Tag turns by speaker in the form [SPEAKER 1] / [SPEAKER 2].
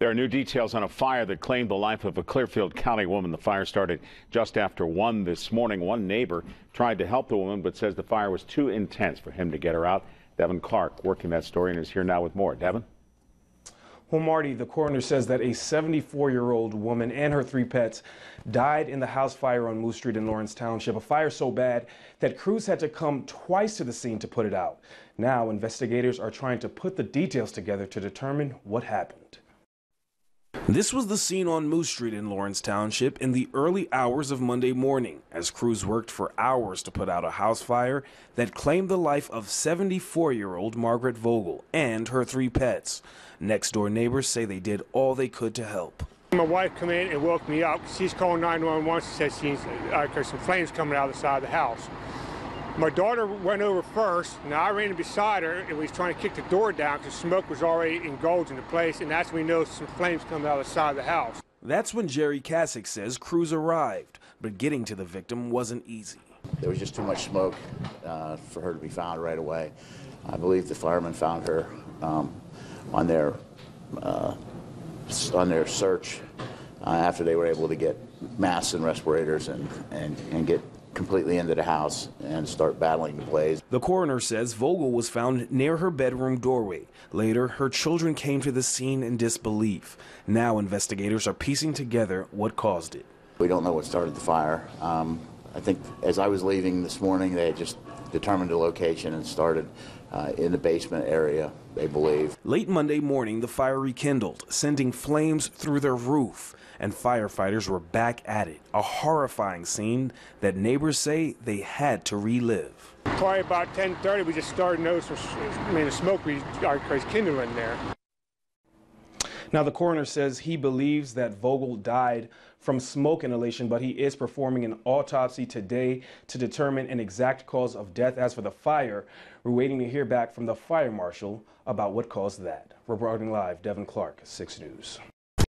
[SPEAKER 1] There are new details on a fire that claimed the life of a Clearfield County woman. The fire started just after 1 this morning. One neighbor tried to help the woman, but says the fire was too intense for him to get her out. Deven Clarke working that story and is here now with more. Deven?
[SPEAKER 2] Well, Marty, the coroner says that a 74-year-old woman and her 3 pets died in the house fire on Moose Street in Lawrence Township. A fire so bad that crews had to come twice to the scene to put it out. Now, investigators are trying to put the details together to determine what happened.
[SPEAKER 3] This was the scene on Moose Street in Lawrence Township in the early hours of Monday morning as crews worked for hours to put out a house fire that claimed the life of 74-year-old Margaret Vogel and her 3 pets. Next-door neighbors say they did all they could to help.
[SPEAKER 4] My wife came in and woke me up. She's calling 911. She said there's some flames coming out of the side of the house. My daughter went over first. Now I ran beside her and was trying to kick the door down because smoke was already engulfed into place, and that's when we noticed some flames coming out of the side of the house.
[SPEAKER 3] That's when Jerry Cassick says crews arrived, but getting to the victim wasn't easy.
[SPEAKER 5] There was just too much smoke for her to be found right away. I believe the firemen found her on their search after they were able to get masks and respirators and get completely into the house and start battling the blaze.
[SPEAKER 3] The coroner says Vogel was found near her bedroom doorway. Later, her children came to the scene in disbelief. Now investigators are piecing together what caused it.
[SPEAKER 5] We don't know what started the fire. I think as I was leaving this morning, they had just determined the location and started in the basement area, they believe.
[SPEAKER 3] Late Monday morning, the fire rekindled, sending flames through their roof, and firefighters were back at it. A horrifying scene that neighbors say they had to relive.
[SPEAKER 4] Probably about 10:30, we just started noticing, the smoke was kindling there.
[SPEAKER 2] Now, the coroner says he believes that Vogel died from smoke inhalation, but he is performing an autopsy today to determine an exact cause of death. As for the fire, we're waiting to hear back from the fire marshal about what caused that. Reporting live, Deven Clarke, 6 News.